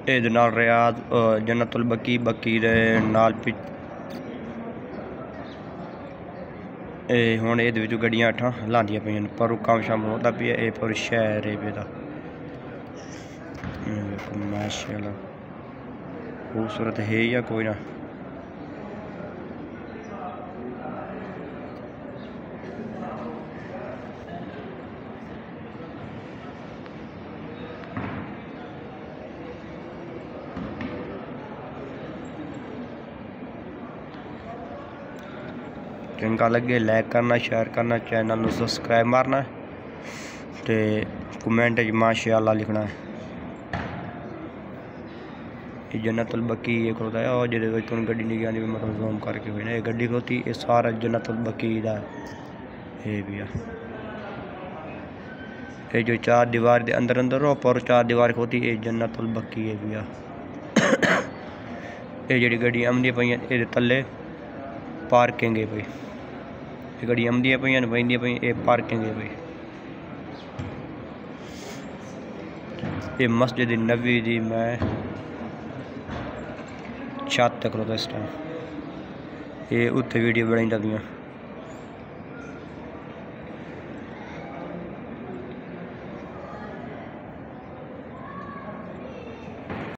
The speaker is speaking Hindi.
ਇਹਦੇ ਨਾਲ ਰਿਆਜ਼ ਜन्नतुल बकी बकी ਦੇ ਨਾਲ ਹੁਣ ਇਹਦੇ ਵਿੱਚ ਗੱਡੀਆਂ ਅੱਠਾਂ ਲਾਉਂਦੀਆਂ ਪਈਆਂ ਨੇ ਪਰ ਕੰਮ ਸ਼ਾਮ ਹੁੰਦਾ ਪਿਆ। ਇਹ ਪਰ ਸ਼ਹਿਰ ਹੈ ਇਹਦਾ माशाअल्लाह खूबसूरत है या कोई ना। चंगा लगे लाइक करना, शेयर करना, चैनल को सब्सक्राइब मारना ते कमेंट माशाअल्लाह लिखना है। ये जन्नतुल बकी ये खलोता है और जो तुम गड्डी नहीं आनी मतलब जूम करके हुई ना ये गड्डी खलोती ये सारा जन्नतुल बकी का ये भी है। ये जो चार दीवार के अंदर अंदर हो पर चार दीवार खलोती ये जन्नतुल बकी ये भी है। ये जी गड्डियाँ आमदियाँ पे ये थले पार्किंग है भाई। ये गड्डियाँ आमदियाँ पे बहदियाँ पे ये पार्किंग है भाई। ये मस्जिद नबी दी मैं छत तक खलोता इस टाइम ये उत्ते वीडियो बनाई लगियाँ।